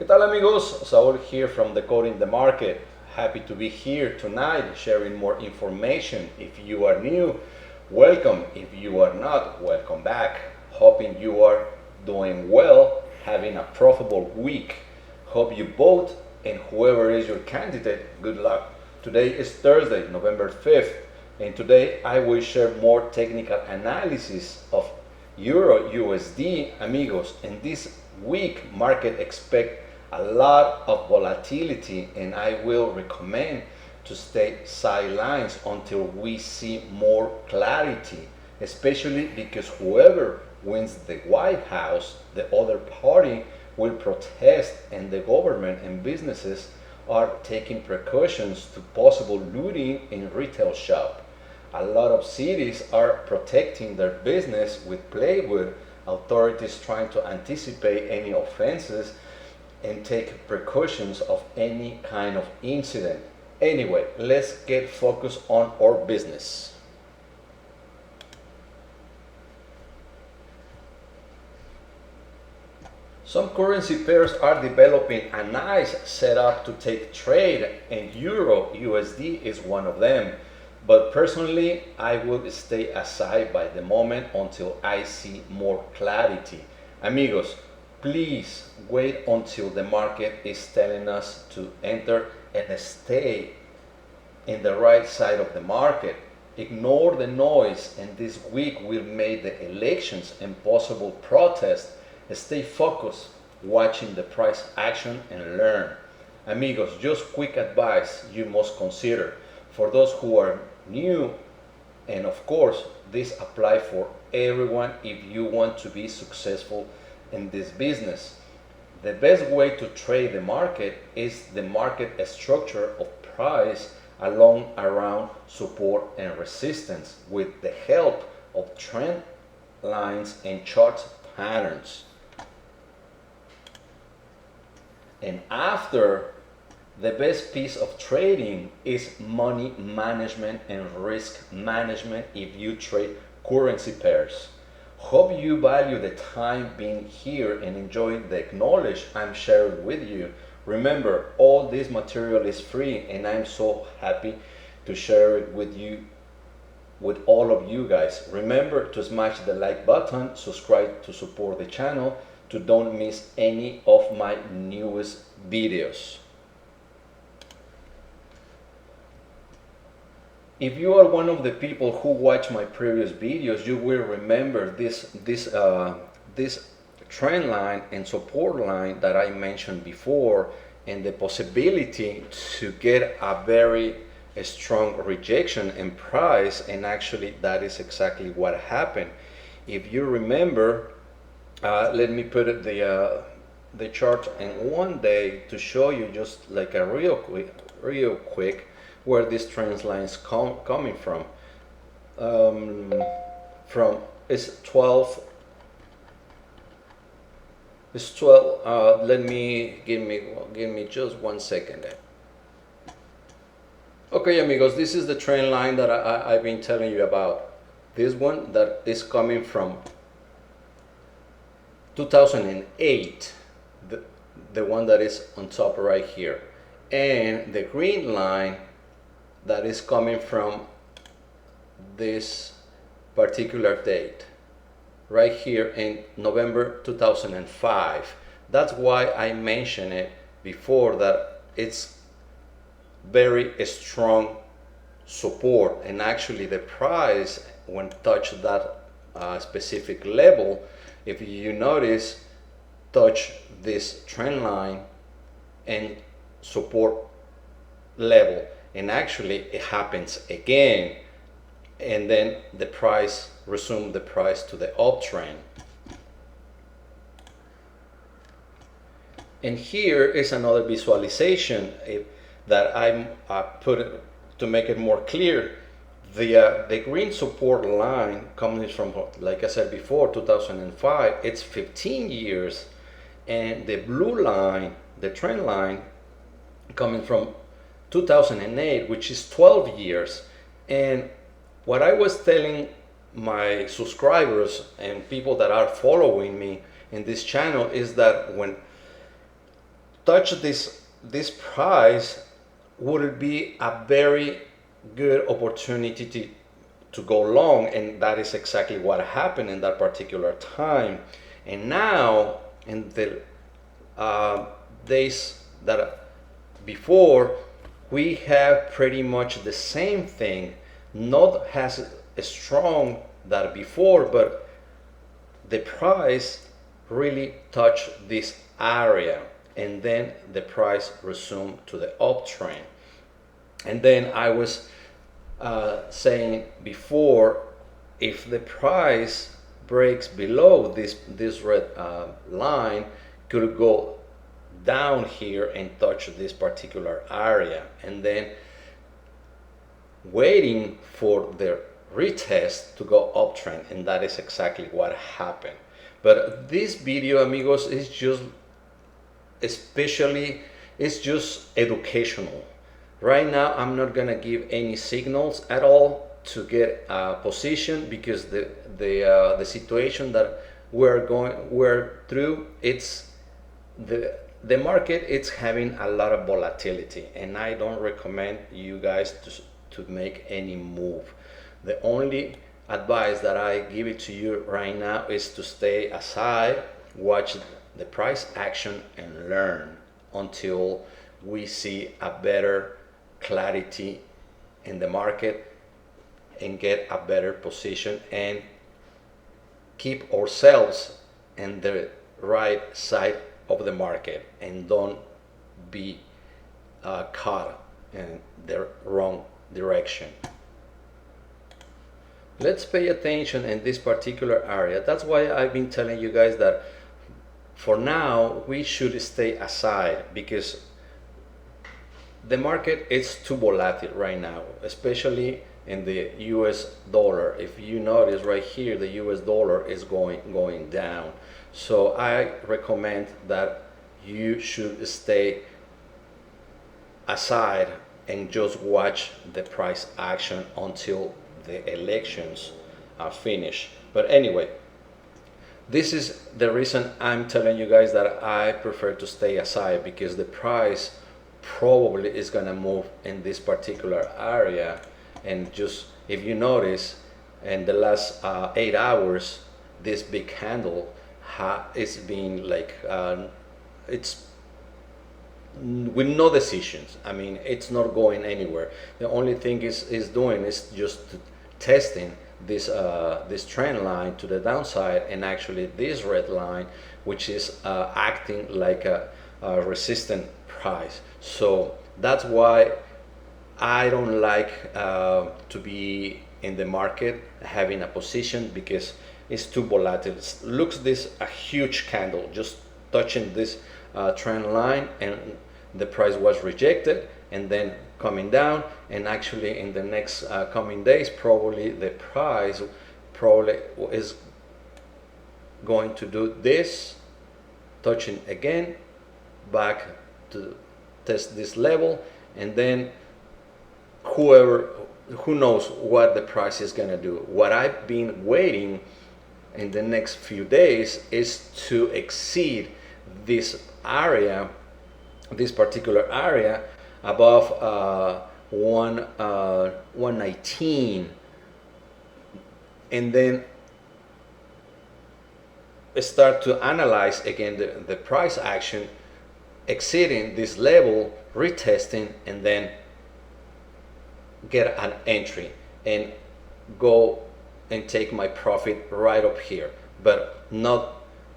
¿Qué tal amigos? Saul here from Decoding the Market. Happy to be here tonight sharing more information. If you are new, welcome. If you are not, welcome back. Hoping you are doing well, having a profitable week. Hope you vote and whoever is your candidate, good luck. Today is Thursday, November 5th, and today I will share more technical analysis of EUR-USD, amigos. And this week, market expect a lot of volatility, and I will recommend to stay sidelines until we see more clarity, especially because whoever wins the White House, the other party will protest, and the government and businesses are taking precautions to possible looting in retail shop. A lot of cities are protecting their business with plywood, authorities trying to anticipate any offenses and take precautions of any kind of incident. Anyway, let's get focused on our business. Some currency pairs are developing a nice setup to take trade, and EUR-USD is one of them. But personally, I would stay aside by the moment until I see more clarity. Amigos, please wait until the market is telling us to enter and stay in the right side of the market. Ignore the noise, and this week we'll make the elections and possible protests. Stay focused, watching the price action and learn. Amigos, just quick advice you must consider for those who are new, and of course this applies for everyone if you want to be successful in this business. The best way to trade the market is the market structure of price along around support and resistance with the help of trend lines and chart patterns. And after, the best piece of trading is money management and risk management if you trade currency pairs. Hope you value the time being here and enjoy the knowledge I'm sharing with you. Remember, all this material is free, and I'm so happy to share it with you, with all of you guys. Remember to smash the like button, subscribe to support the channel, to don't miss any of my newest videos. If you are one of the people who watch my previous videos, you will remember this trend line and support line that I mentioned before, and the possibility to get a very strong rejection in price, and actually that is exactly what happened. If you remember, let me put it the chart in 1 day to show you just like a real quick where this trend line is coming from. It's 12. It's 12. Give me just 1 second there. Okay, amigos, this is the trend line that I've been telling you about. This one that is coming from 2008, the one that is on top right here, and the green line that is coming from this particular date right here in November 2005. That's why I mentioned it before, that it's very strong support, and actually the price when touch that specific level, if you notice, touch this trend line and support level, and actually it happens again, and then the price resume the price to the uptrend. And here is another visualization that I put to make it more clear. The green support line coming from, like I said before, 2005, it's 15 years, and the blue line, the trend line, coming from 2008, which is 12 years. And what I was telling my subscribers and people that are following me in this channel is that when touch this price would be a very good opportunity to go long, and that is exactly what happened in that particular time. And now in the days that before, we have pretty much the same thing, not as strong that before, but the price really touched this area, and then the price resumed to the uptrend. And then I was saying before, if the price breaks below this red line, could go down here and touch this particular area, and then waiting for the retest to go uptrend, and that is exactly what happened. But this video, amigos, is just educational. Right now I'm not gonna give any signals at all to get a position, because the situation that we're through, it's the market, it's having a lot of volatility, and I don't recommend you guys to make any move. The only advice that I give it to you right now is to stay aside, watch the price action, and learn until we see a better clarity in the market and get a better position and keep ourselves in the right side of the market, and don't be caught in the wrong direction. Let's pay attention in this particular area. That's why I've been telling you guys that for now we should stay aside, because the market is too volatile right now, especially in the US dollar. If you notice right here, the US dollar is going down. So I recommend that you should stay aside and just watch the price action until the elections are finished. But anyway, this is the reason I'm telling you guys that I prefer to stay aside, because the price probably is gonna move in this particular area. And just, if you notice, in the last 8 hours, this big candle is being like it's with no decisions. I mean, it's not going anywhere. The only thing is doing is just testing this this trend line to the downside, and actually this red line, which is acting like a resistant price. So that's why I don't like to be in the market having a position, because it's too volatile. It looks this a huge candle just touching this trend line, and the price was rejected and then coming down, and actually in the next coming days, probably the price is going to do this, touching again back to test this level, and then who knows what the price is going to do. What I've been waiting in the next few days is to exceed this area, this particular area above 119, and then start to analyze again the price action, exceeding this level, retesting, and then get an entry and go and take my profit right up here, but not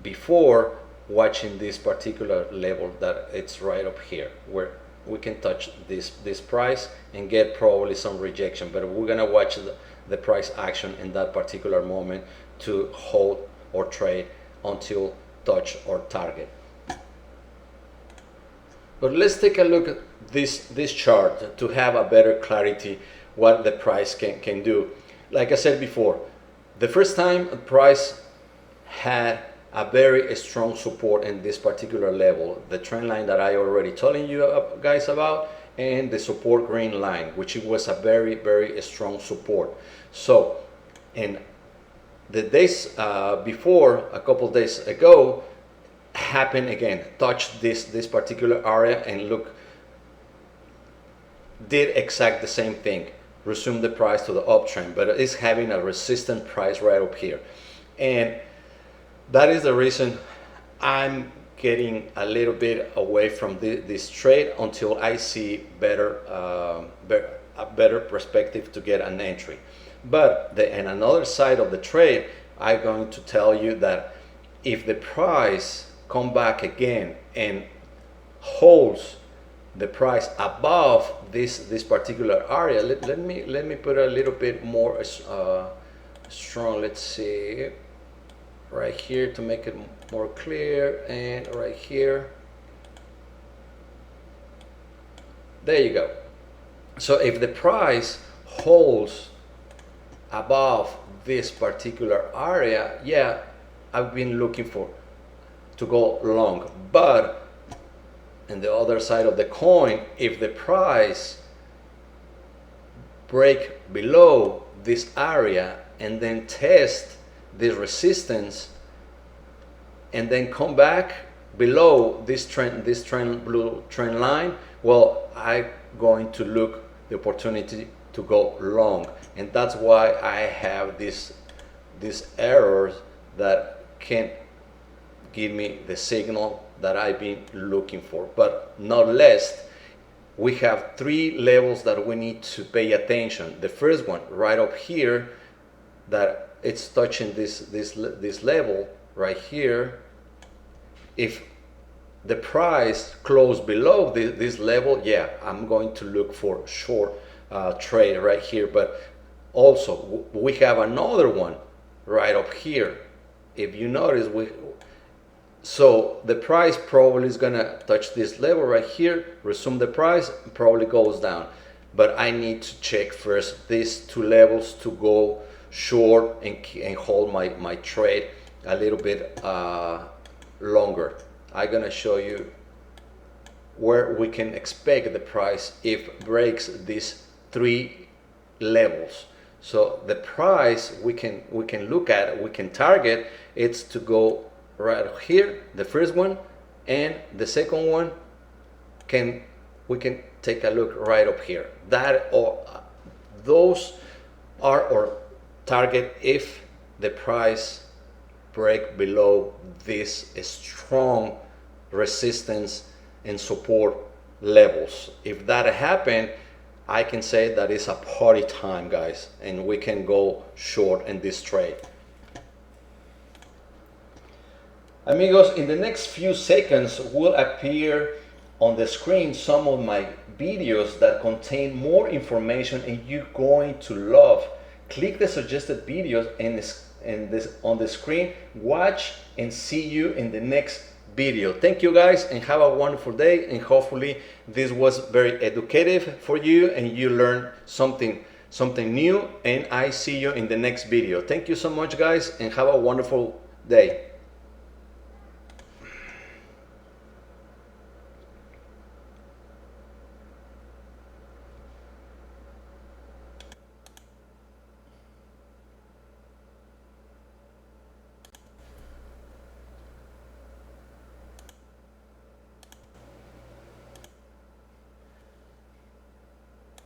before watching this particular level that it's right up here, where we can touch this price and get probably some rejection. But we're gonna watch the price action in that particular moment to hold or trade until touch or target. But let's take a look at this chart to have a better clarity what the price can do. Like I said before, the first time the price had a very strong support in this particular level, the trend line that I already telling you guys about, and the support green line, which was a very strong support. So in the days before, a couple days ago, happen again, touch this particular area, and look, did exact the same thing, resume the price to the uptrend, but it's having a resistant price right up here. And that is the reason I'm getting a little bit away from this trade until I see a better perspective to get an entry. But and another side of the trade, I'm going to tell you that if the price come back again and holds the price above this particular area, let me put a little bit more strong. Let's see, right here to make it more clear, and right here. There you go. So if the price holds above this particular area, yeah, I've been looking to go long. But on the other side of the coin, if the price break below this area and then test this resistance and then come back below this blue trend line, well, I'm going to look the opportunity to go long. And that's why I have these errors that can't give me the signal that I've been looking for. But not less, we have three levels that we need to pay attention. The first one right up here, that it's touching this level right here. If the price close below this level, yeah, I'm going to look for short trade right here. But also we have another one right up here. If you notice, so the price probably is gonna touch this level right here, resume the price, probably goes down. But I need to check first these two levels to go short and hold my trade a little bit longer. I'm gonna show you where we can expect the price if breaks these three levels. So the price we can look at, we can target, it's to go right here, the first one, and the second one we can take a look right up here. Those are our target if the price break below this strong resistance and support levels. If that happen, I can say that it's a party time, guys, and we can go short in this trade. Amigos, in the next few seconds will appear on the screen some of my videos that contain more information and you're going to love. Click the suggested videos on the screen, watch, and see you in the next video. Thank you guys, and have a wonderful day, and hopefully this was very educative for you and you learned something new, and I see you in the next video. Thank you so much, guys, and have a wonderful day.